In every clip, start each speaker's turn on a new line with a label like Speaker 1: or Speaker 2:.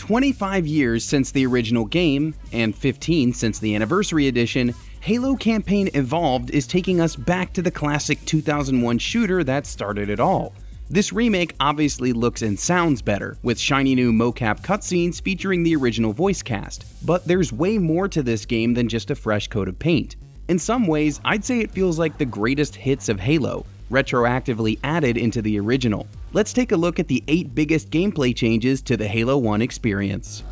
Speaker 1: 25 years since the original game, and 15 since the Anniversary Edition, Halo Campaign Evolved is taking us back to the classic 2001 shooter that started it all. This remake obviously looks and sounds better, with shiny new mocap cutscenes featuring the original voice cast, but there's way more to this game than just a fresh coat of paint. In some ways, I'd say it feels like the greatest hits of Halo, retroactively added into the original. Let's take a look at the 8 biggest gameplay changes to the Halo 1 experience.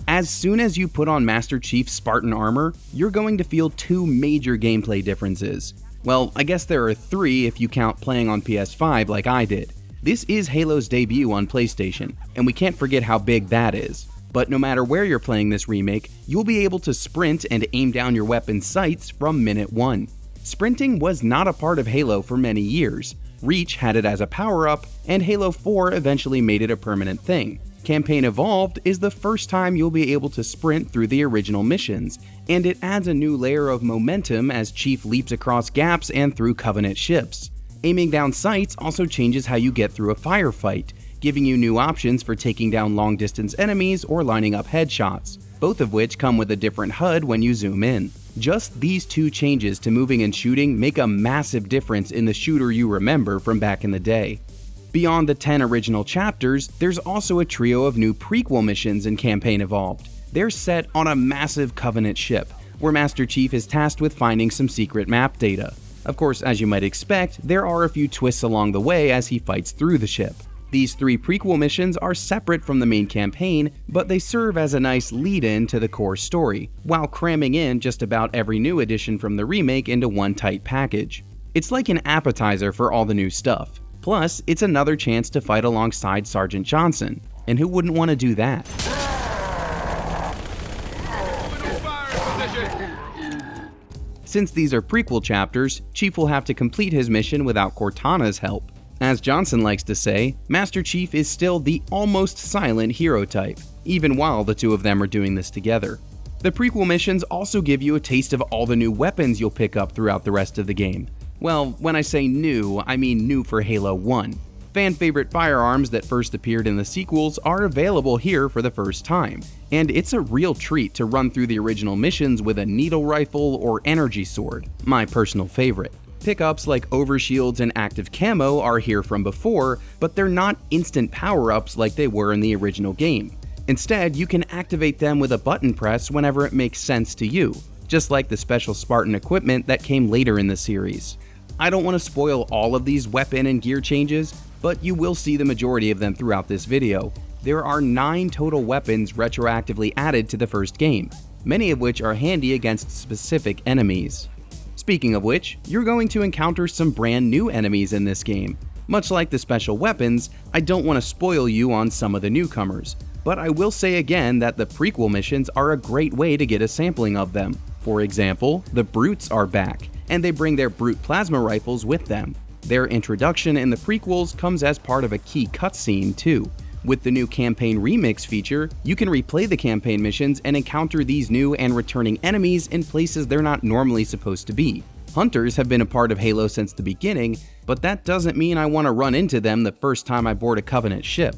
Speaker 1: As soon as you put on Master Chief's Spartan armor, you're going to feel 2 major gameplay differences. Well, I guess there are 3 if you count playing on PS5 like I did. This is Halo's debut on PlayStation, and we can't forget how big that is. But no matter where you're playing this remake, you'll be able to sprint and aim down your weapon's sights from minute 1. Sprinting was not a part of Halo for many years. Reach had it as a power-up, and Halo 4 eventually made it a permanent thing. Campaign Evolved is the first time you'll be able to sprint through the original missions, and it adds a new layer of momentum as Chief leaps across gaps and through Covenant ships. Aiming down sights also changes how you get through a firefight, giving you new options for taking down long-distance enemies or lining up headshots, both of which come with a different HUD when you zoom in. Just these 2 changes to moving and shooting make a massive difference in the shooter you remember from back in the day. Beyond the 10 original chapters, there's also a trio of new prequel missions in Campaign Evolved. They're set on a massive Covenant ship, where Master Chief is tasked with finding some secret map data. Of course, as you might expect, there are a few twists along the way as he fights through the ship. These 3 prequel missions are separate from the main campaign, but they serve as a nice lead-in to the core story, while cramming in just about every new addition from the remake into one tight package. It's like an appetizer for all the new stuff. Plus, it's another chance to fight alongside Sergeant Johnson, and who wouldn't want to do that? Since these are prequel chapters, Chief will have to complete his mission without Cortana's help. As Johnson likes to say, Master Chief is still the almost silent hero type, even while the 2 of them are doing this together. The prequel missions also give you a taste of all the new weapons you'll pick up throughout the rest of the game. Well, when I say new, I mean new for Halo 1. Fan-favorite firearms that first appeared in the sequels are available here for the first time, and it's a real treat to run through the original missions with a needle rifle or energy sword, my personal favorite. Pickups like overshields and active camo are here from before, but they're not instant power-ups like they were in the original game. Instead, you can activate them with a button press whenever it makes sense to you, just like the special Spartan equipment that came later in the series. I don't want to spoil all of these weapon and gear changes, but you will see the majority of them throughout this video. There are 9 total weapons retroactively added to the first game, many of which are handy against specific enemies. Speaking of which, you're going to encounter some brand new enemies in this game. Much like the special weapons, I don't want to spoil you on some of the newcomers, but I will say again that the prequel missions are a great way to get a sampling of them. For example, the Brutes are back, and they bring their Brute plasma rifles with them. Their introduction in the prequels comes as part of a key cutscene too. With the new Campaign Remix feature, you can replay the campaign missions and encounter these new and returning enemies in places they're not normally supposed to be. Hunters have been a part of Halo since the beginning, but that doesn't mean I want to run into them the first time I board a Covenant ship.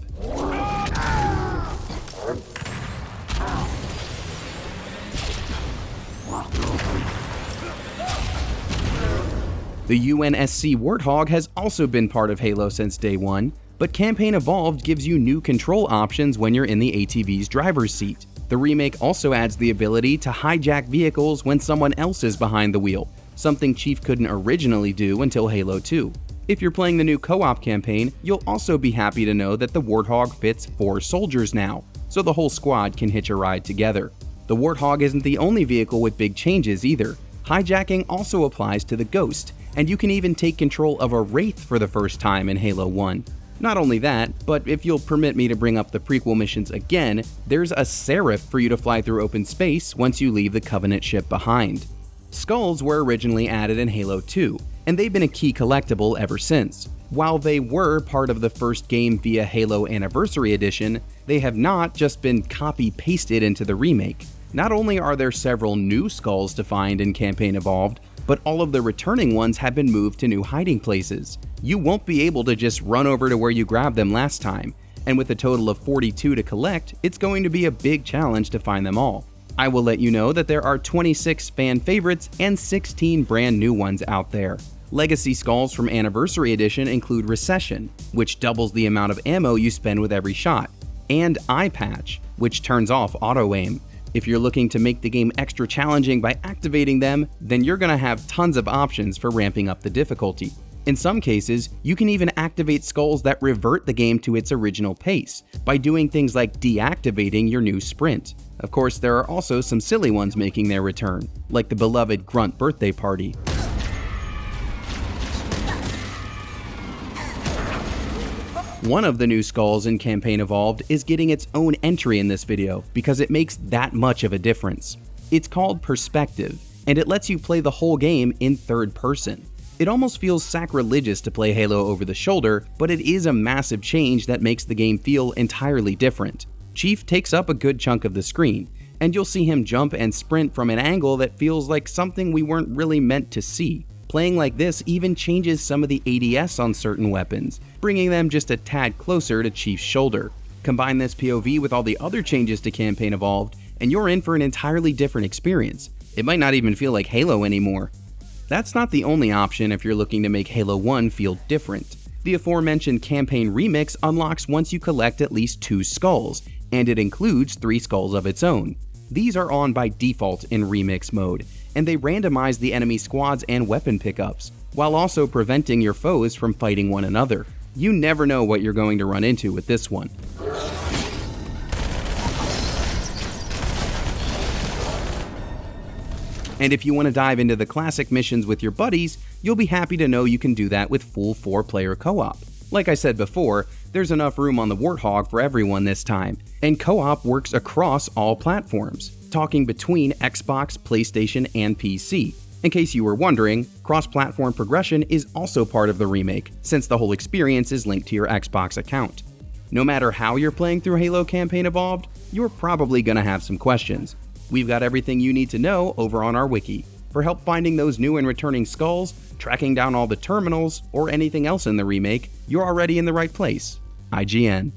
Speaker 1: The UNSC Warthog has also been part of Halo since day 1, but Campaign Evolved gives you new control options when you're in the ATV's driver's seat. The remake also adds the ability to hijack vehicles when someone else is behind the wheel, something Chief couldn't originally do until Halo 2. If you're playing the new co-op campaign, you'll also be happy to know that the Warthog fits 4 soldiers now, so the whole squad can hitch a ride together. The Warthog isn't the only vehicle with big changes either. Hijacking also applies to the Ghost, and you can even take control of a Wraith for the first time in Halo 1. Not only that, but if you'll permit me to bring up the prequel missions again, there's a Seraph for you to fly through open space once you leave the Covenant ship behind. Skulls were originally added in Halo 2, and they've been a key collectible ever since. While they were part of the first game via Halo Anniversary Edition, they have not just been copy-pasted into the remake. Not only are there several new skulls to find in Campaign Evolved, but all of the returning ones have been moved to new hiding places. You won't be able to just run over to where you grabbed them last time, and with a total of 42 to collect, it's going to be a big challenge to find them all. I will let you know that there are 26 fan favorites and 16 brand new ones out there. Legacy skulls from Anniversary Edition include Recession, which doubles the amount of ammo you spend with every shot, and Eye Patch, which turns off auto-aim. If you're looking to make the game extra challenging by activating them, then you're gonna have tons of options for ramping up the difficulty. In some cases, you can even activate skulls that revert the game to its original pace by doing things like deactivating your new sprint. Of course, there are also some silly ones making their return, like the beloved Grunt Birthday Party. One of the new skulls in Campaign Evolved is getting its own entry in this video because it makes that much of a difference. It's called Perspective, and it lets you play the whole game in third person. It almost feels sacrilegious to play Halo over the shoulder, but it is a massive change that makes the game feel entirely different. Chief takes up a good chunk of the screen, and you'll see him jump and sprint from an angle that feels like something we weren't really meant to see. Playing like this even changes some of the ADS on certain weapons, bringing them just a tad closer to Chief's shoulder. Combine this POV with all the other changes to Campaign Evolved, and you're in for an entirely different experience. It might not even feel like Halo anymore. That's not the only option if you're looking to make Halo 1 feel different. The aforementioned Campaign Remix unlocks once you collect at least 2 skulls, and it includes 3 skulls of its own. These are on by default in Remix mode, and they randomize the enemy squads and weapon pickups, while also preventing your foes from fighting one another. You never know what you're going to run into with this one. And if you want to dive into the classic missions with your buddies, you'll be happy to know you can do that with full 4-player co-op. Like I said before, there's enough room on the Warthog for everyone this time, and co-op works across all platforms, talking between Xbox, PlayStation, and PC. In case you were wondering, cross-platform progression is also part of the remake, since the whole experience is linked to your Xbox account. No matter how you're playing through Halo Campaign Evolved, you're probably gonna have some questions. We've got everything you need to know over on our wiki. For help finding those new and returning skulls, tracking down all the terminals, or anything else in the remake, you're already in the right place. IGN.